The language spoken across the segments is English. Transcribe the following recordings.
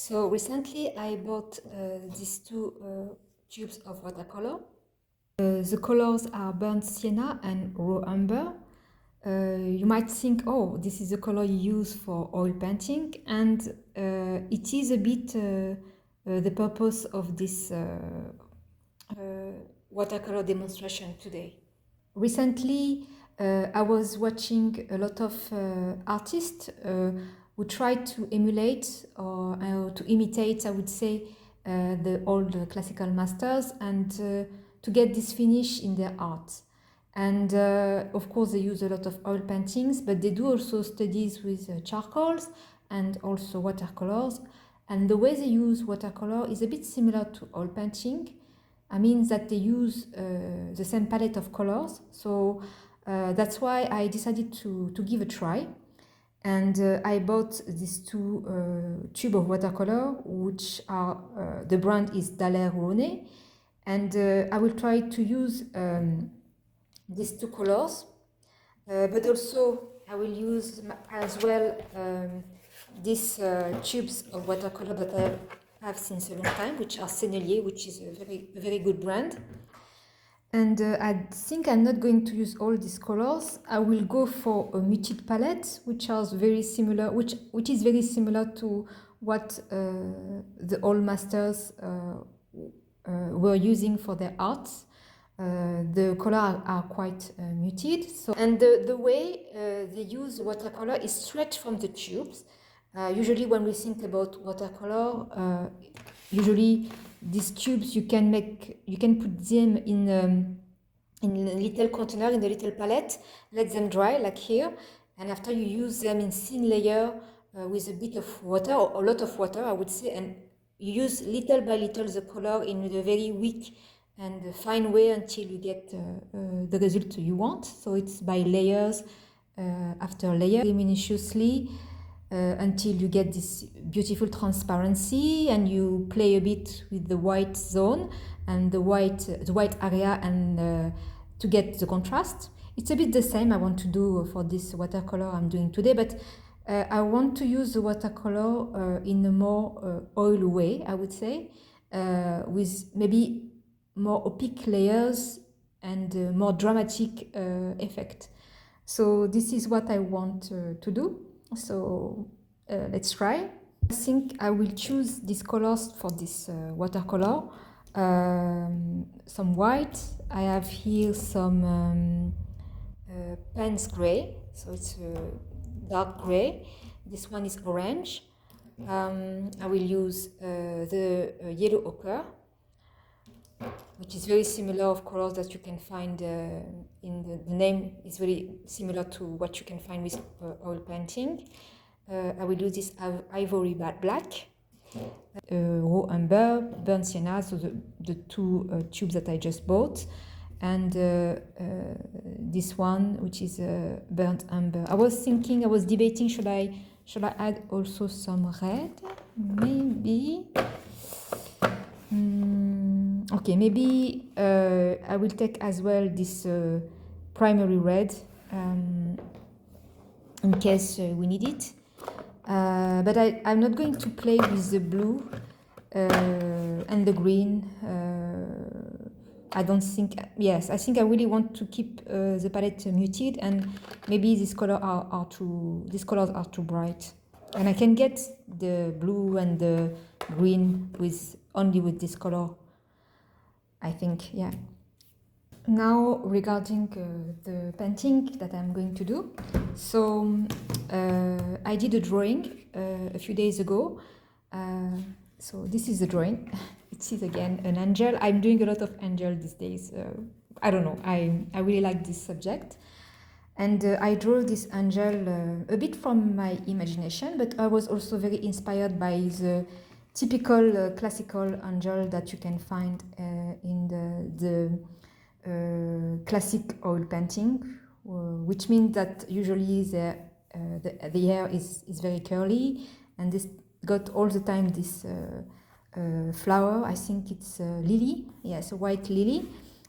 So recently I bought these two tubes of watercolor. The colors are burnt sienna and raw umber. You might think, oh, this is the color you use for oil painting, and it is a bit the purpose of this watercolor demonstration today. Recently, I was watching a lot of artists who tried to emulate or to imitate, I would say, the old classical masters and to get this finish in their art. And of course, they use a lot of oil paintings, but they do also studies with charcoals and also watercolors. And the way they use watercolor is a bit similar to oil painting. I mean that they use the same palette of colors. So that's why I decided to give a try. And I bought these two tubes of watercolor, which are, the brand is Rowney. And I will try to use these two colors, but also I will use as well these tubes of watercolor that I have since a long time, which are Sennelier, which is a very good brand. And I think I'm not going to use all these colors. I will go for a muted palette, which is very similar to what the old masters were using for their arts. The colors are quite muted. So, and the way they use watercolor is straight from the tubes. Usually when we think about watercolor, usually these tubes you can put them in a little container, in a little palette, let them dry like here, and after you use them in thin layer with a bit of water, or a lot of water I would say, and you use little by little the color in a very weak and fine way until you get the result you want. So it's by layers after layer, minutiously, until you get this beautiful transparency, and you play a bit with the white zone and the white area, and to get the contrast. It's a bit the same I want to do for this watercolor I'm doing today, but I want to use the watercolor in a more oil way, I would say, with maybe more opaque layers and more dramatic effect. So this is what I want to do. So let's try. I think I will choose these colors for this watercolor. Some white. I have here some Penn's gray, so it's dark gray. This one is orange. I will use the yellow ochre, which is very similar of colors that you can find in the name is very similar to what you can find with oil painting. I will use this ivory black, raw umber, burnt sienna, so the two tubes that I just bought, and this one, which is burnt umber. I was debating, should I add also some red? Maybe. Okay, maybe I will take as well this primary red in case we need it. But I'm not going to play with the blue and the green. I don't think, yes, I think I really want to keep the palette muted, and maybe these colors are too bright. And I can get the blue and the green only with this color, I think, yeah. Now regarding the painting that I'm going to do. So I did a drawing a few days ago. So this is the drawing. It is again an angel. I'm doing a lot of angel these days. I don't know, I really like this subject. And I drew this angel a bit from my imagination, but I was also very inspired by the typical classical angel that you can find in the classic oil painting, which means that usually the hair is very curly, and this got all the time this flower. I think it's a lily, yes, a white lily.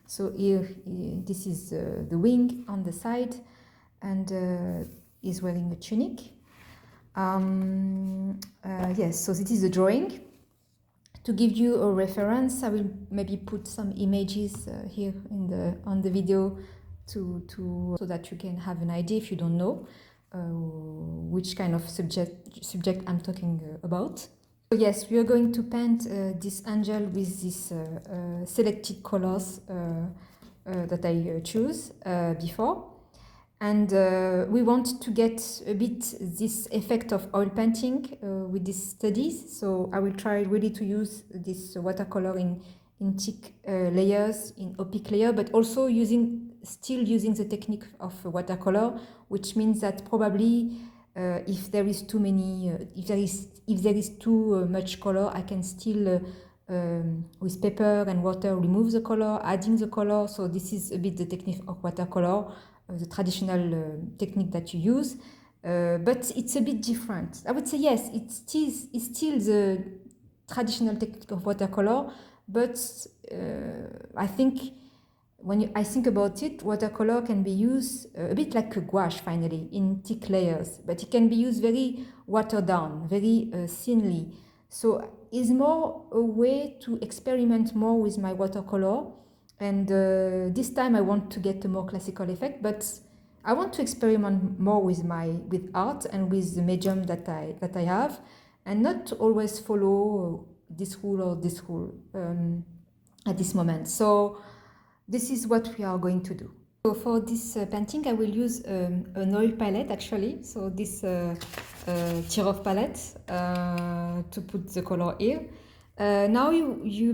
So here this is the wing on the side, and is wearing a tunic. Yes, so this is the drawing. To give you a reference, I will maybe put some images here on the video so that you can have an idea if you don't know which kind of subject I'm talking about. So yes, we are going to paint this angel with these selected colors that I choose before. And we want to get a bit this effect of oil painting with these studies. So I will try really to use this watercolor in thick layers, in opaque layer, but also still using the technique of watercolor, which means that probably if there is too many, if there is too much color, I can still with paper and water remove the color, adding the color. So this is a bit the technique of watercolor. The traditional technique that you use, but it's a bit different. I would say yes, it's still the traditional technique of watercolor, but I think when I think about it, watercolor can be used a bit like a gouache finally in thick layers, but it can be used very watered down, very thinly. So it's more a way to experiment more with my watercolor. And this time I want to get a more classical effect, but I want to experiment more with art and with the medium that I have, and not always follow this rule or this rule at this moment. So this is what we are going to do. So for this painting, I will use an oil palette actually. So this Tirov palette to put the color here. Now you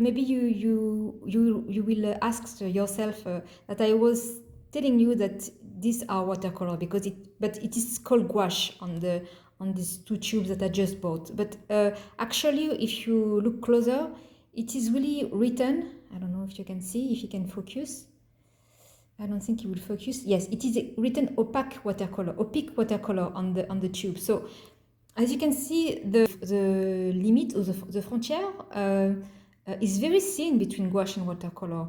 will ask yourself that I was telling you that these are watercolor because it is called gouache on these two tubes that I just bought. But actually, if you look closer, it is really written. I don't know if you can see, if you can focus. I don't think it will focus. Yes, it is written opaque watercolor on the tube. So as you can see, the limit or the frontier is very thin between gouache and watercolor.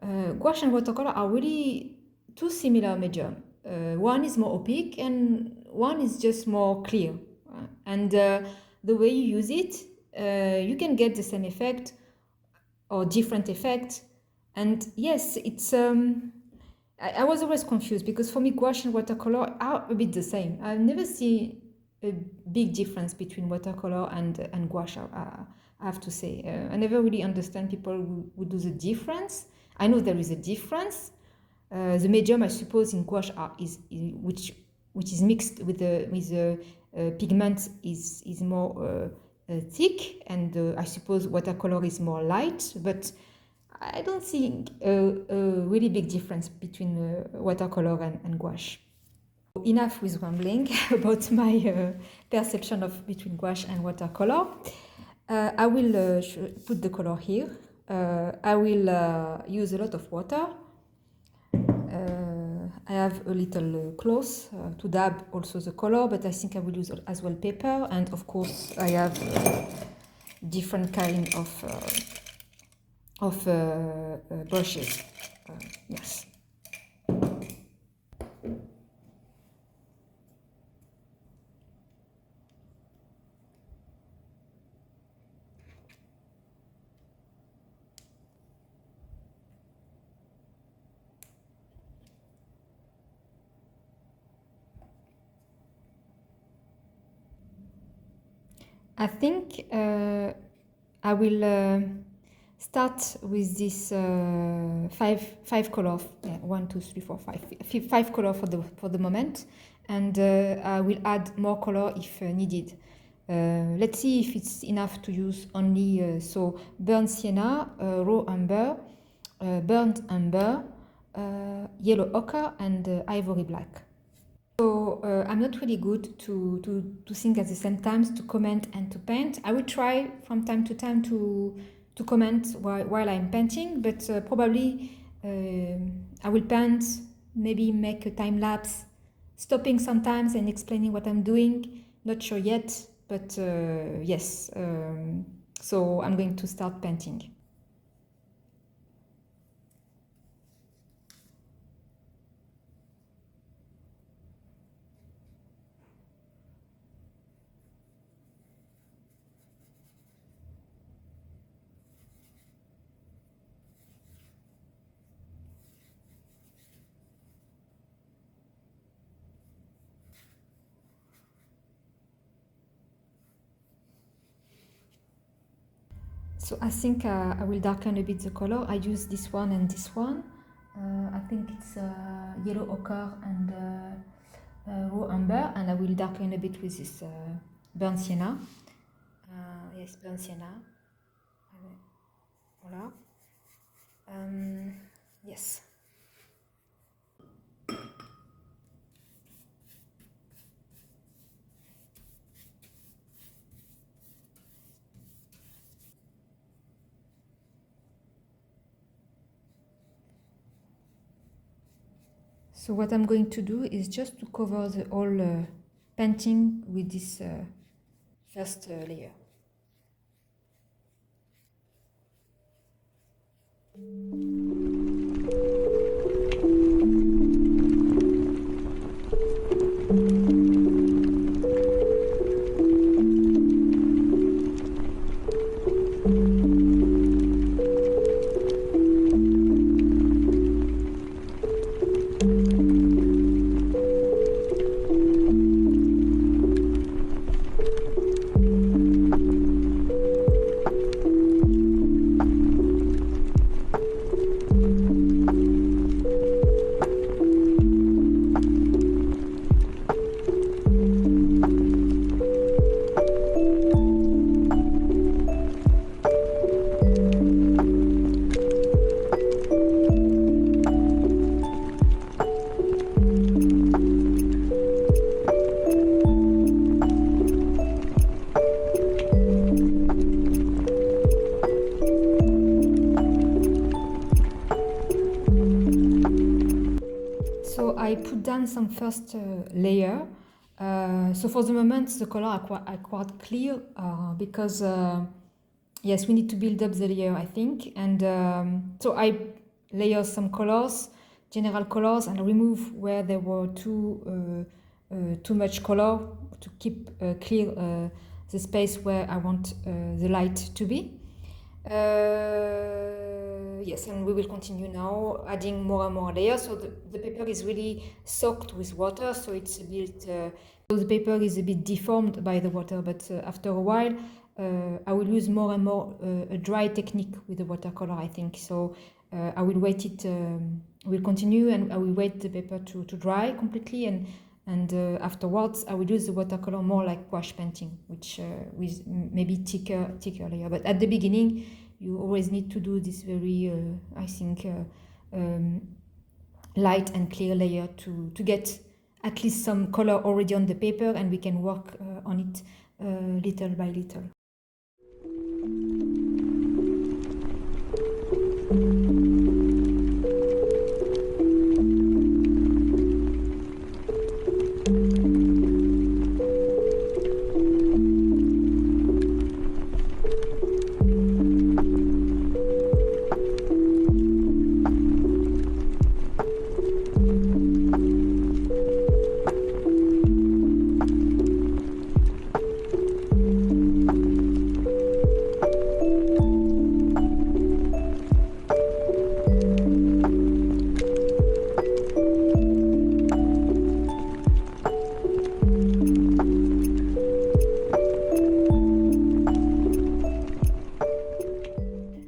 Gouache and watercolor are really two similar medium. One is more opaque and one is just more clear. And the way you use it, you can get the same effect or different effect. And yes, it's I was always confused because for me gouache and watercolor are a bit the same. I've never seen a big difference between watercolor and gouache. I have to say, I never really understand people who do the difference. I know there is a difference. The medium, I suppose, in gouache which is mixed with the pigment is more thick, and I suppose watercolor is more light, but I don't think a really big difference between watercolor and gouache. Enough with rambling about my perception of between gouache and watercolor. I will put the color here. I will use a lot of water. I have a little cloth to dab also the color, but I think I will use as well paper, and of course I have different kind of brushes. Yes. I think I will start with this five color. Yeah, 1, 2, 3, 4, 5. Five color for the moment, and I will add more color if needed. Let's see if it's enough to use only so burnt sienna, raw umber, burnt umber, yellow ochre, and ivory black. So I'm not really good to think at the same time, to comment and to paint. I will try from time to time to comment while I'm painting, but probably I will paint, maybe make a time lapse, stopping sometimes and explaining what I'm doing. Not sure yet, but yes. So I'm going to start painting. So I think I will darken a bit the color. I use this one and this one. I think it's yellow ochre and raw umber, and I will darken a bit with this burnt sienna. Yes, burnt sienna. Voilà. Yes. So what I'm going to do is just to cover the whole painting with this first layer. I put down some first layer. So for the moment, the color are quite clear because yes, we need to build up the layer, I think. And so I layer some colors, general colors, and remove where there were too much color to keep clear the space where I want the light to be. Yes, and we will continue now adding more and more layers. So the paper is really soaked with water, so it's a bit so the paper is a bit deformed by the water, but after a while I will use more and more a dry technique with the watercolor, I think. So I will wait it, will continue, and I will wait the paper to dry completely, and afterwards I will use the watercolor more like gouache painting, which with maybe thicker layer. But at the beginning, you always need to do this very, I think, light and clear layer to get at least some color already on the paper, and we can work on it little by little.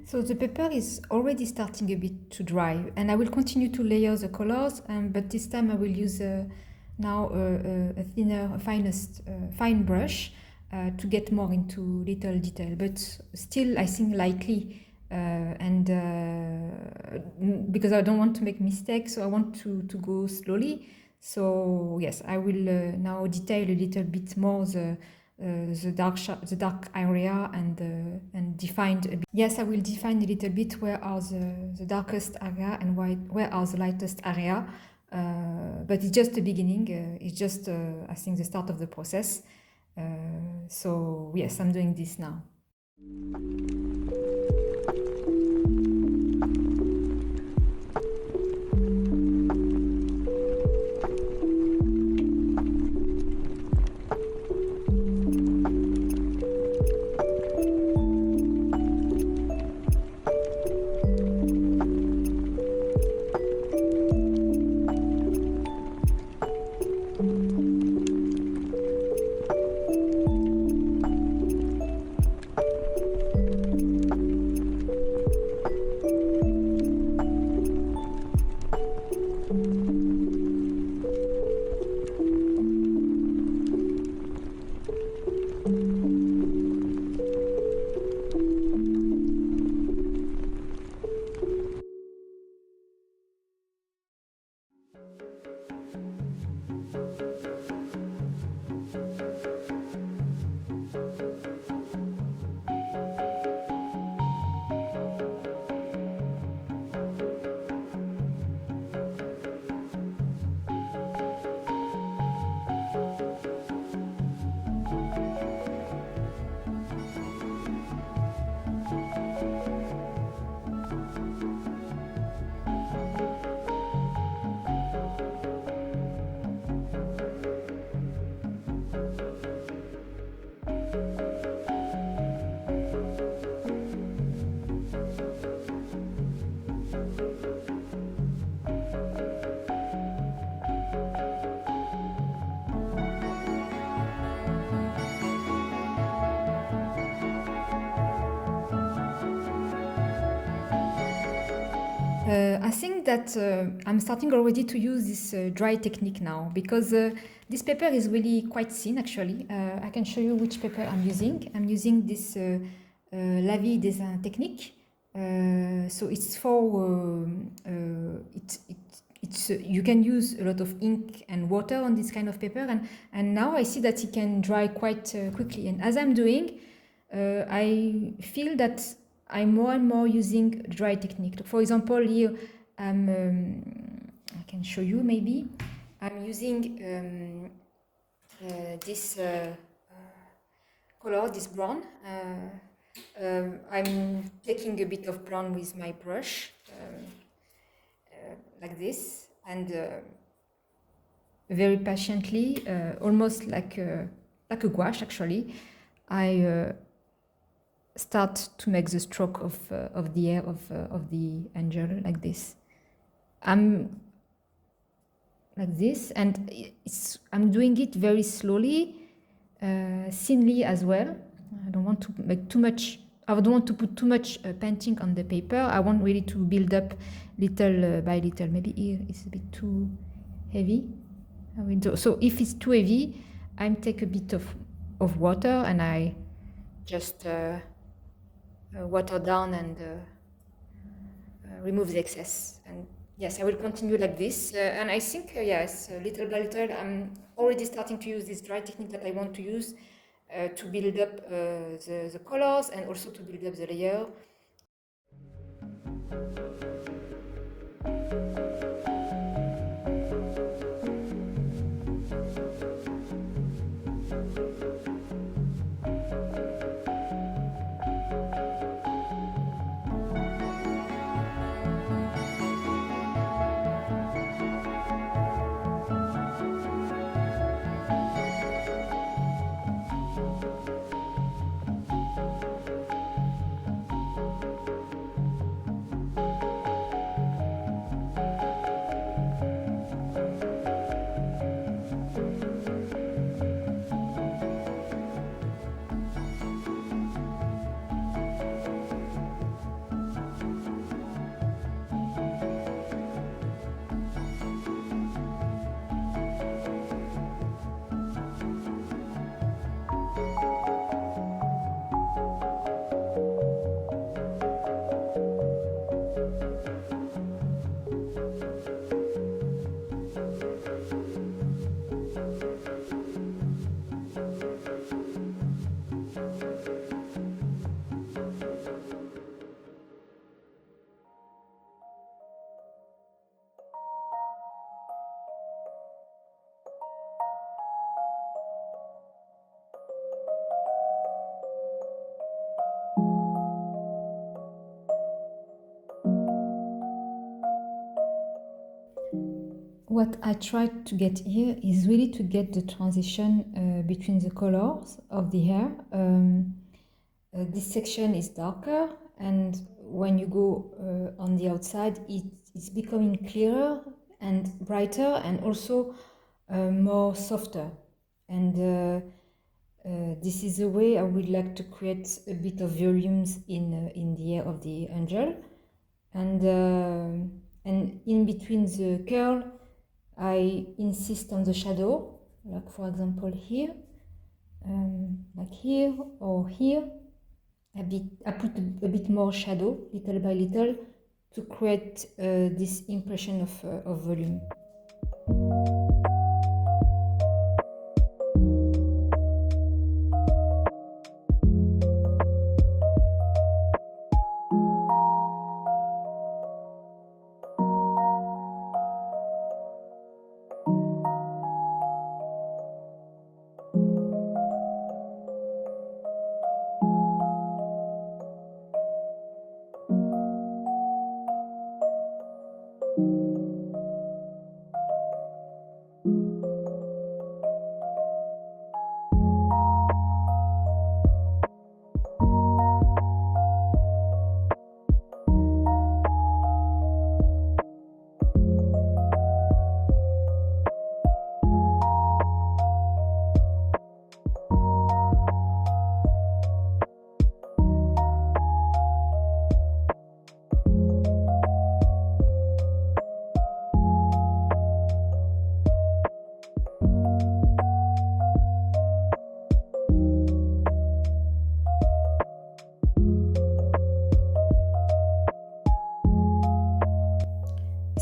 So the paper is already starting a bit to dry, and I will continue to layer the colors, but this time I will use now a thinner, fine brush to get more into little detail, but still I think lightly, and because I don't want to make mistakes, so I want to go slowly. So yes, I will now detail a little bit more the dark area and define a bit. Yes, I will define a little bit where are the darkest area and where are the lightest area, but it's just the beginning. It's just I think the start of the process. So yes, I'm doing this now. I think that I'm starting already to use this dry technique now, because this paper is really quite thin actually. I can show you which paper I'm using. I'm using this La Vie des technique. So it's for you can use a lot of ink and water on this kind of paper, and now I see that it can dry quite quickly. And as I'm doing, I feel that I'm more and more using dry technique. For example, here I can show you maybe. I'm using this color, this brown. I'm taking a bit of brown with my brush, like this, and very patiently, almost like a gouache actually, I start to make the stroke of the hair of the angel, like this. I'm like this, and I'm doing it very slowly, thinly as well. I don't want to make too much. I don't want to put too much painting on the paper. I want really to build up little by little. Maybe here it's a bit too heavy. So if it's too heavy, I take a bit of water and I just water down and remove the excess. And yes, I will continue like this. And I think, yes, little by little, I'm already starting to use this dry technique that I want to use to build up the colors and also to build up the layer. What I tried to get here is really to get the transition between the colors of the hair. This section is darker, and when you go on the outside, it's becoming clearer and brighter, and also more softer. And this is the way I would like to create a bit of volumes in the hair of the angel. And in between the curl, I insist on the shadow, like for example here, like here or here. I put a bit more shadow, little by little, to create this impression of volume.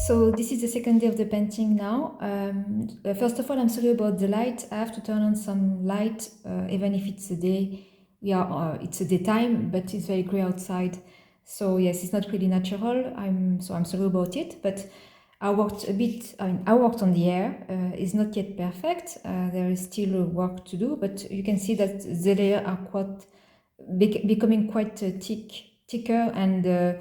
So this is the second day of the painting now. First of all, I'm sorry about the light. I have to turn on some light, even if it's a day. It's a daytime, but it's very grey outside. So yes, it's not really natural. I'm sorry about it. But I worked a bit. I worked on the air. It's not yet perfect. There is still work to do. But you can see that the layers are quite becoming quite thicker and.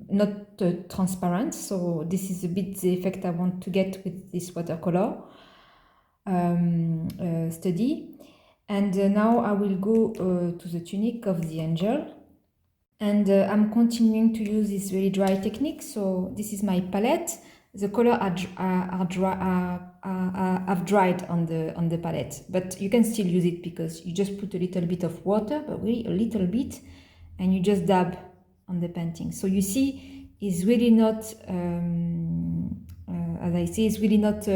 Not transparent, so this is a bit the effect I want to get with this watercolor study. And now I will go to the tunic of the angel, and I'm continuing to use this very dry technique. So this is my palette. The color have dried on the palette, but you can still use it because you just put a little bit of water, but really a little bit, and you just dab on the painting. So you see, it's really not, as I say, it's really not,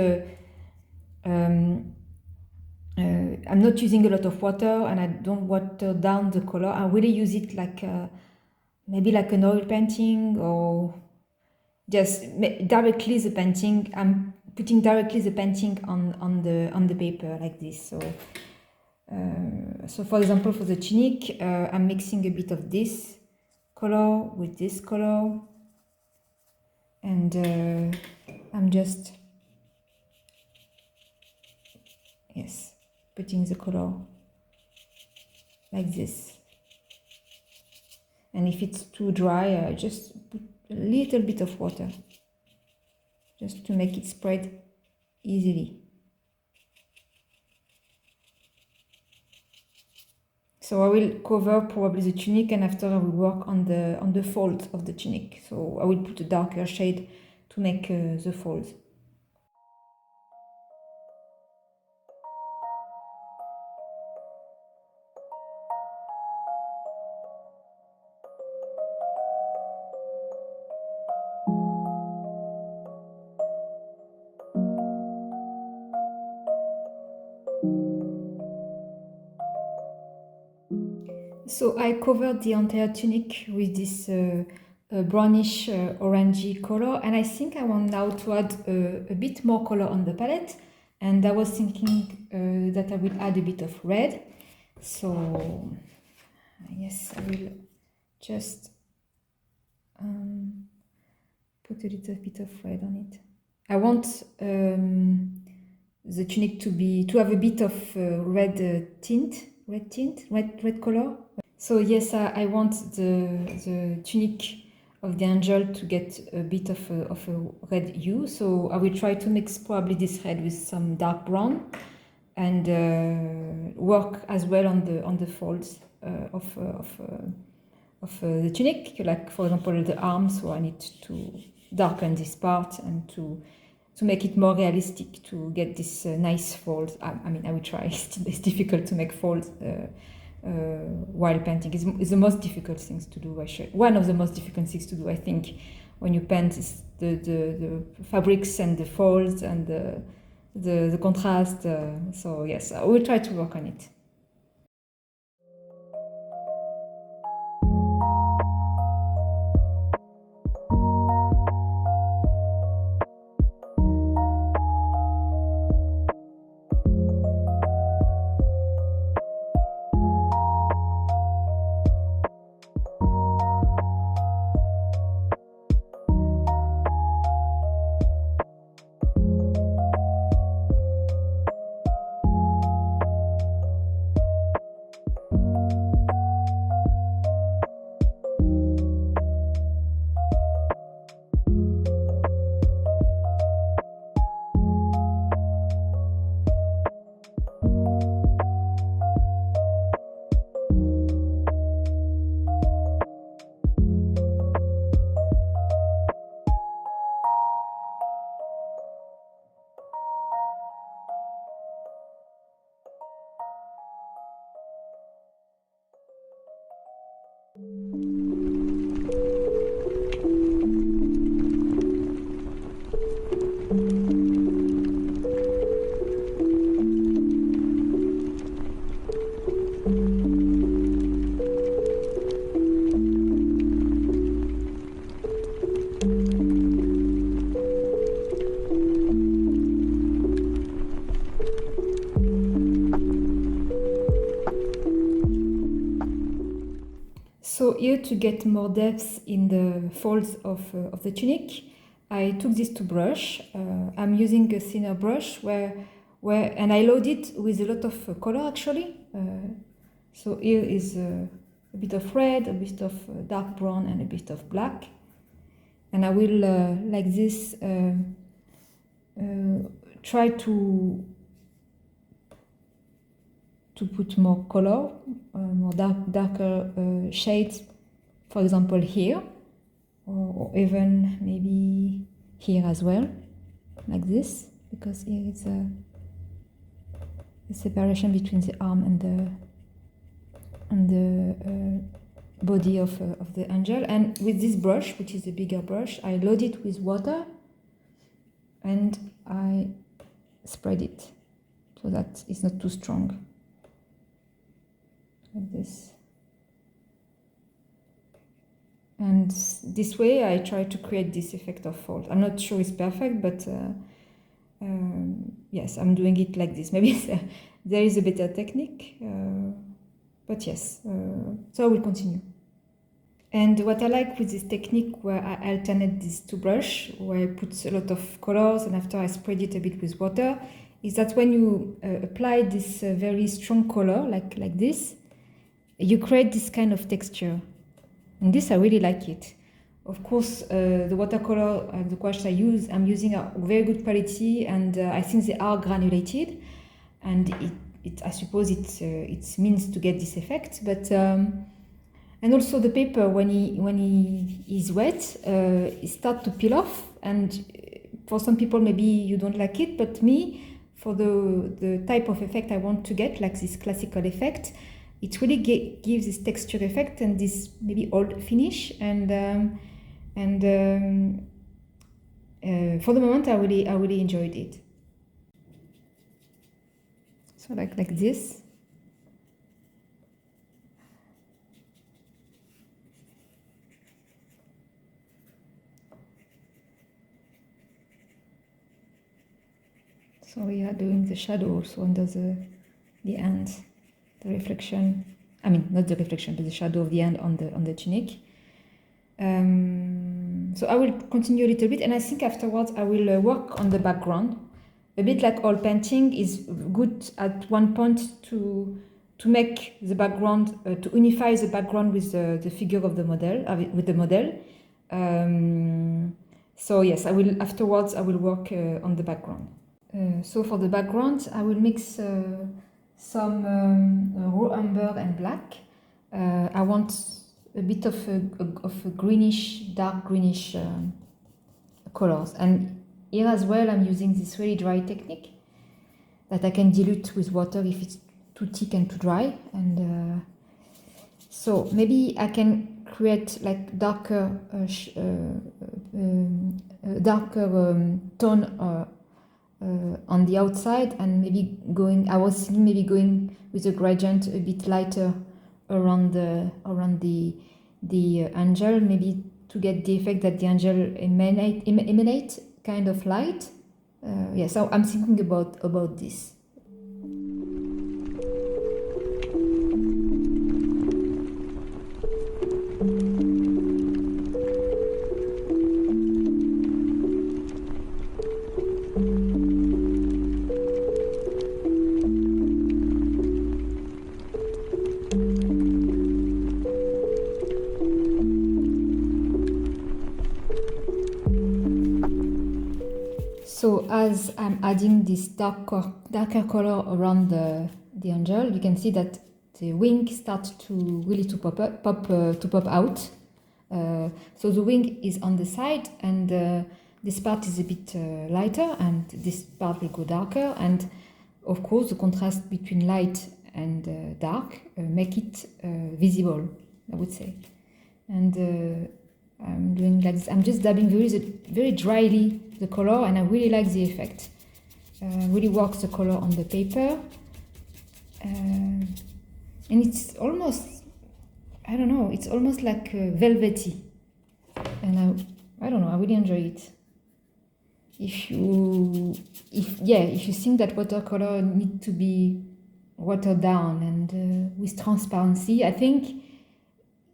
I'm not using a lot of water, and I don't water down the color. I really use it like, maybe like an oil painting, or just directly the painting. I'm putting directly the painting on the paper like this. So so for example, for the tunic, I'm mixing a bit of this color with this color, and I'm just, yes, putting the color like this. And if it's too dry, I just put a little bit of water just to make it spread easily. So I will cover probably the tunic, and after I will work on the folds of the tunic. So I will put a darker shade to make the folds. So I covered the entire tunic with this brownish orangey color, and I think I want now to add a bit more color on the palette, and I was thinking that I will add a bit of red. So yes, I will just put a little bit of red on it. I want the tunic to have a bit of red color. So yes, I want the tunic of the angel to get a bit of a red hue. So I will try to mix probably this red with some dark brown, and work as well on the folds of the tunic. Like for example the arms, so I need to darken this part and to make it more realistic, to get this nice folds. I mean, I will try. It's difficult to make folds while painting. It's the most difficult things to do. One of the most difficult things to do, I think, when you paint, is the fabrics and the folds and the contrast. So yes, I will try to work on it. here, to get more depth in the folds of the tunic, I took these two brush. I'm using a thinner brush and I load it with a lot of color actually. So here is a bit of red, a bit of dark brown, and a bit of black. And I will, like this, try to put more color, more darker shades, for example here, or even maybe here as well, like this, because here is a separation between the arm and the body of the angel. And with this brush, which is a bigger brush, I load it with water and I spread it so that it's not too strong, like this. And this way I try to create this effect of fold. I'm not sure it's perfect, but yes, I'm doing it like this. Maybe there is a better technique, but yes, so I will continue. And what I like with this technique, where I alternate these two brushes, where I put a lot of colors and after I spread it a bit with water, is that when you apply this very strong color, like this, you create this kind of texture. And this, I really like it. Of course, the watercolor, the gouache I'm using are very good quality, and I think they are granulated, and I suppose it means to get this effect. But and also the paper, when he is wet, it starts to peel off. And for some people, maybe you don't like it, but me, for the type of effect I want to get, like this classical effect, it really gives this texture effect and this maybe old finish. And for the moment, I really enjoyed it. So like this. So we are doing the shadow also under the end, the reflection. I mean, not the reflection, but the shadow of the end on the tunic. So I will continue a little bit, and I think afterwards I will work on the background. A bit like all painting, is good at one point to make the background, to unify the background with the figure of the model, with the model. So yes, afterwards I will work on the background. So for the background, I will mix some raw umber and black. I want a bit of a greenish, dark greenish colors. And here as well, I'm using this really dry technique that I can dilute with water if it's too thick and too dry. And so maybe I can create like darker tone on the outside, and maybe I was thinking maybe going with a gradient a bit lighter around the angel, maybe to get the effect that the angel emanate kind of light. Yeah, so I'm thinking about this. So as I'm adding this darker color around the angel, you can see that the wing starts to really pop out. So the wing is on the side, and this part is a bit lighter, and this part will go darker. And of course, the contrast between light and dark make it visible, I would say. And I'm doing like this. I'm just dabbing very dryly the color, and I really like the effect. Really works the color on the paper, and it's almost, I don't know, it's almost like velvety, and I don't know, I really enjoy it. If you think that watercolor need to be watered down and with transparency, I think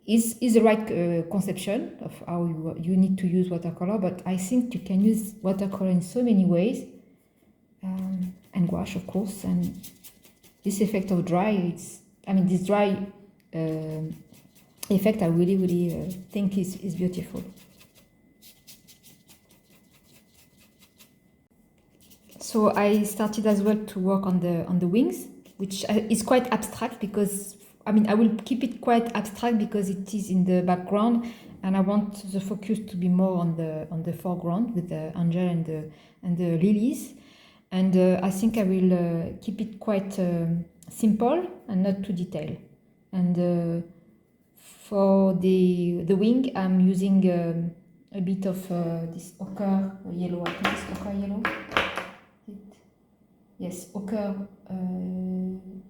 is the right conception of how you need to use watercolor, but I think you can use watercolor in so many ways, and gouache, of course. And this effect of dry, this dry effect, I really think is beautiful. So I started as well to work on the wings, which is quite abstract because I will keep it quite abstract because it is in the background, and I want the focus to be more on the foreground with the angel and the lilies. And I think I will keep it quite simple and not too detailed. And for the wing, I'm using a bit of this ochre yellow. I think it's ochre yellow. Yes, ochre,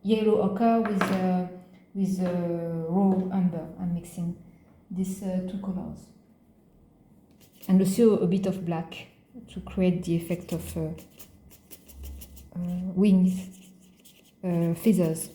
yellow ochre with raw umber. I'm mixing these two colors, and also a bit of black to create the effect of wings, feathers.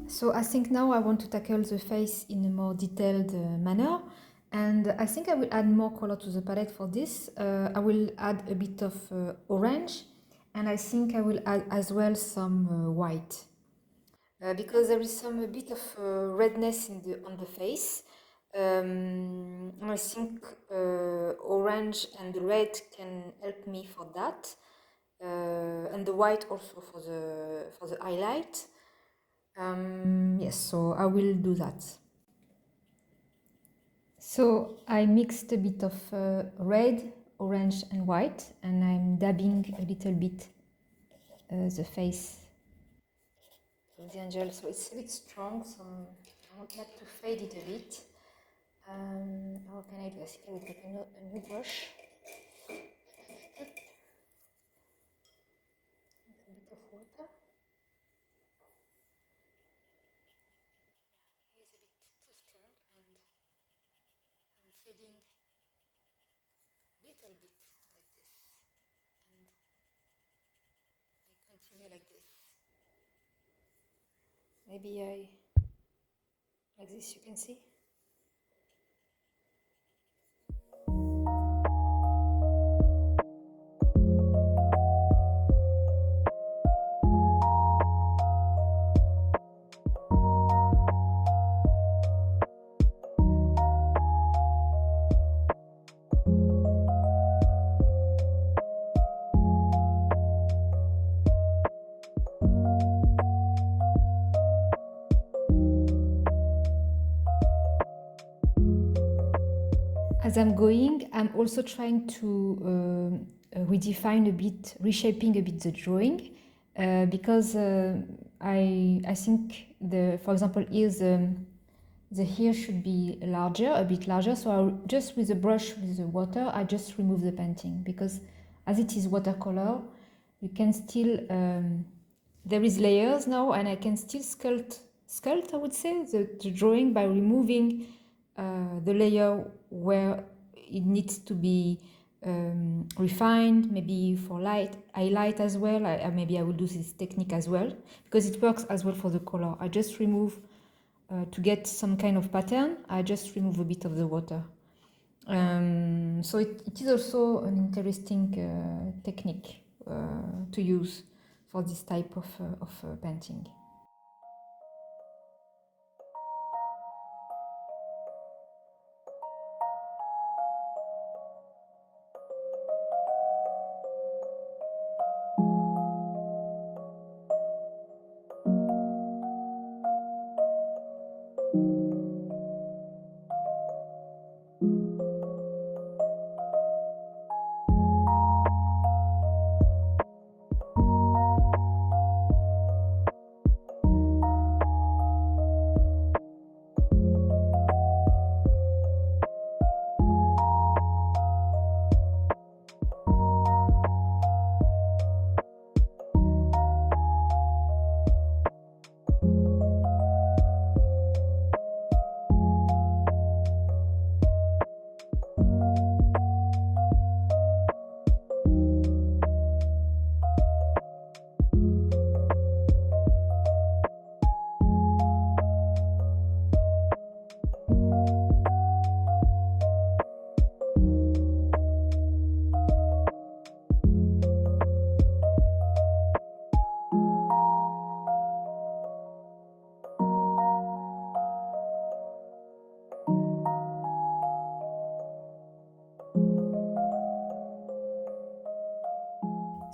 So I think now I want to tackle the face in a more detailed manner, and I think I will add more color to the palette for this. I will add a bit of orange, and I think I will add as well some white, because there is a bit of redness on the face. I think orange and red can help me for that, and the white also for the highlight. Yes, so I will do that. So I mixed a bit of red, orange and white, and I'm dabbing a little bit the face of the angel. So it's a bit strong, so I would like to fade it a bit. How can I do? I think I will take a new brush. A bit of water. It's a bit too strong, and I'm fading a little bit like this, and I continue like this. Maybe like this, you can see. As I'm going, I'm also trying to redefine a bit, reshaping a bit the drawing, because I think for example, here the hair should be larger, a bit larger. So I'll just with the brush with the water, I just remove the painting, because as it is watercolor, you can still there is layers now, and I can still sculpt I would say the drawing by removing the layer where it needs to be refined, maybe for highlight as well. Maybe I will do this technique as well, because it works as well for the color. I just remove, to get some kind of pattern, I just remove a bit of the water. So it is also an interesting technique to use for this type of painting.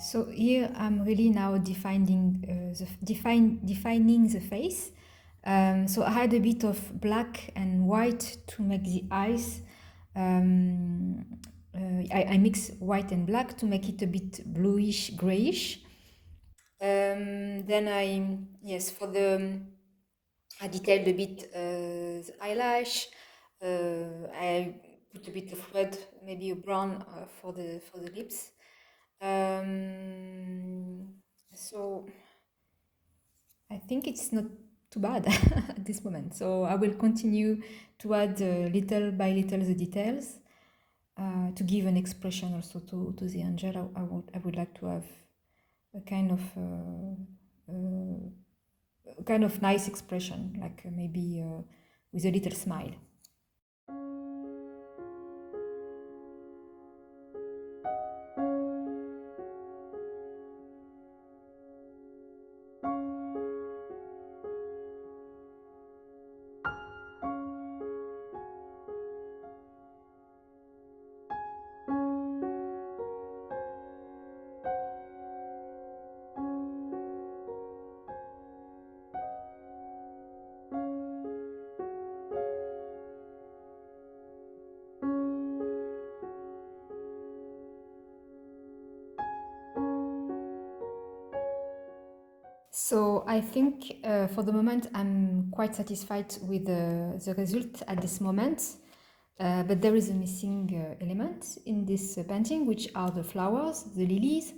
So here I'm really now defining the face. So I had a bit of black and white to make the eyes. I mix white and black to make it a bit bluish, grayish. Then I detailed a bit the eyelash. I put a bit of red, maybe a brown for the lips. So I think it's not too bad at this moment. So I will continue to add little by little the details to give an expression also to the angel. I would like to have a kind of nice expression, like maybe with a little smile. So I think for the moment I'm quite satisfied with the result at this moment, but there is a missing element in this painting, which are the flowers, the lilies,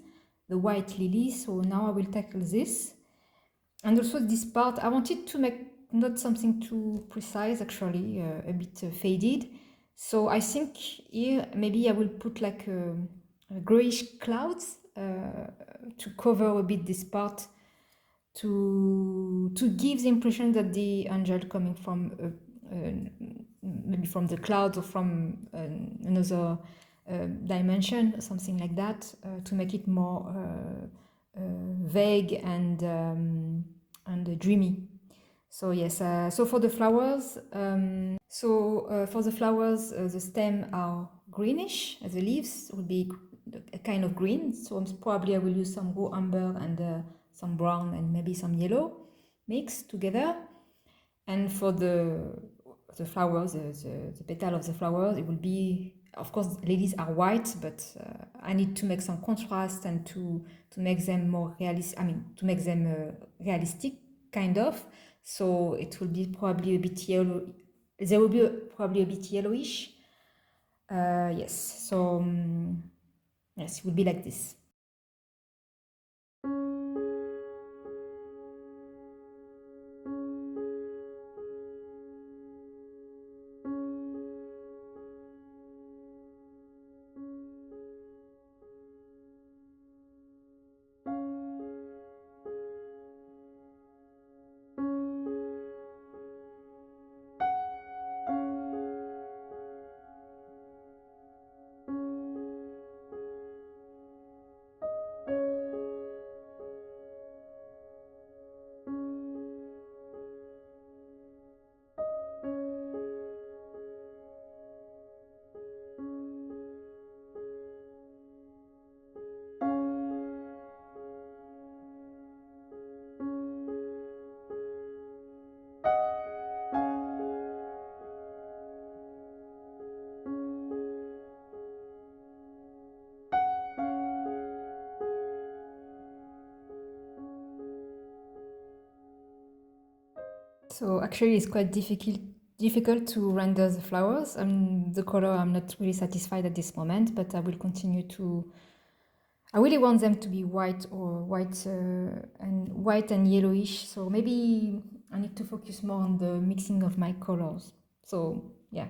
the white lilies. So now I will tackle this. And also this part, I wanted to make not something too precise, actually, a bit faded. So I think here maybe I will put like a grayish clouds to cover a bit this part, to give the impression that the angel coming from maybe from the clouds or from another dimension, something like that, to make it more vague and dreamy. So yes, so for the flowers, the stem are greenish, as the leaves will be a kind of green. So probably I will use some raw umber and some brown and maybe some yellow mixed together. And for the flowers, the petal of the flowers, it will be, of course, lilies are white, but I need to make some contrast and to make them more realistic. I mean, to make them realistic, kind of. So it will be probably a bit yellow. There will be probably a bit yellowish. Yes. So yes, it will be like this. So actually it's quite difficult to render the flowers. The color I'm not really satisfied at this moment, but I will continue to. I really want them to be white or white and yellowish. So maybe I need to focus more on the mixing of my colors. So yeah.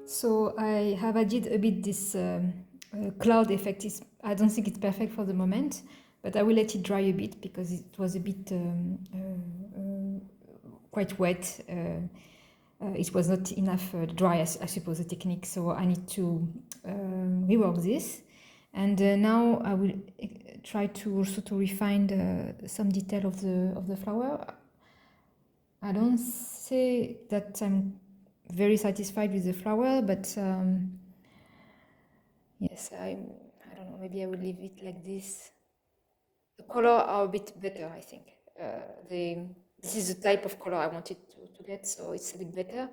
So I have added a bit this cloud effect. I don't think it's perfect for the moment, but I will let it dry a bit because it was a bit quite wet. It was not enough dry, I suppose, the technique. So I need to rework this. And now I will try to also to refine some detail of the flower. I don't say that I'm very satisfied with the flower, but yes, I don't know, maybe I will leave it like this. The color are a bit better, I think. This is the type of color I wanted to get, so it's a bit better.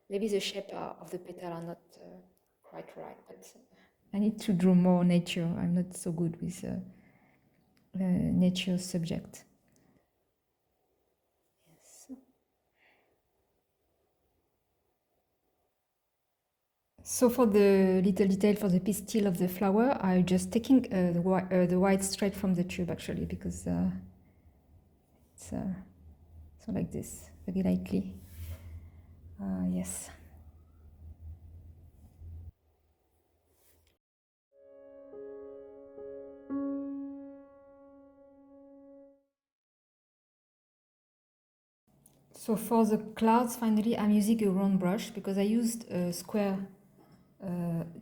Maybe the shape of the petal are not quite right, but I need to draw more nature. I'm not so good with nature subject. Yes. So for the little detail for the pistil of the flower, I'm just taking the white straight from the tube actually, because it's so like this, very lightly. Yes. So for the clouds, finally, I'm using a round brush because I used a square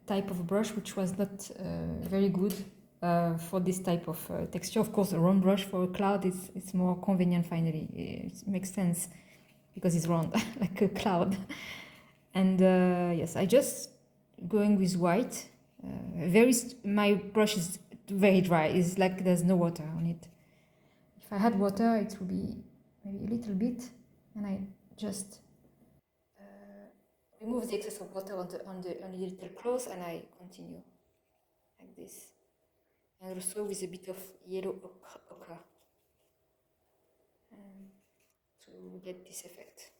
type of brush, which was not very good for this type of texture. Of course, a round brush for a cloud is more convenient. Finally, it makes sense because it's round like a cloud. And yes, I just going with white. My brush is very dry. It's like there's no water on it. If I had water, it would be maybe a little bit, and I just remove the excess of water on the little cloth, and I continue like this, and also with a bit of yellow ochre to get this effect.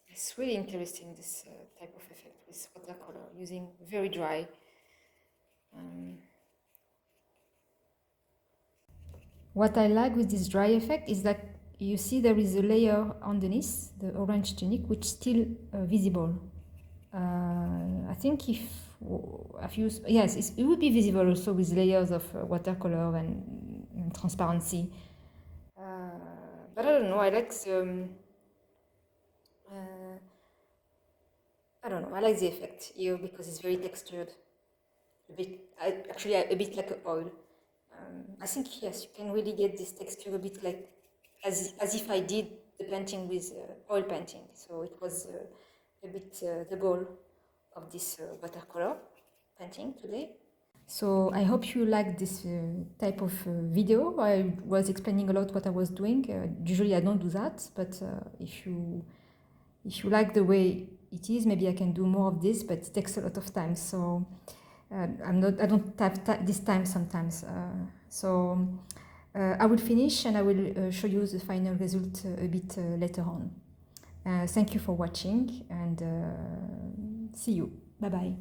It's really interesting, this type of effect with watercolor, using very dry. What I like with this dry effect is that you see there is a layer underneath the orange tunic which is still visible. I think if I've used, yes, it would be visible also with layers of watercolor and transparency. But I don't know, I like the, I don't know, I like the effect here because it's very textured. Actually a bit like oil. I think, yes, you can really get this texture a bit like as if I did the painting with oil painting. So it was a bit the goal of this watercolor painting today. So I hope you like this type of video. I was explaining a lot what I was doing. Usually I don't do that, but if you like the way it is, maybe I can do more of this, but it takes a lot of time. So I don't have this time sometimes. So I will finish and I will show you the final result a bit later on. Thank you for watching and see you. Bye bye.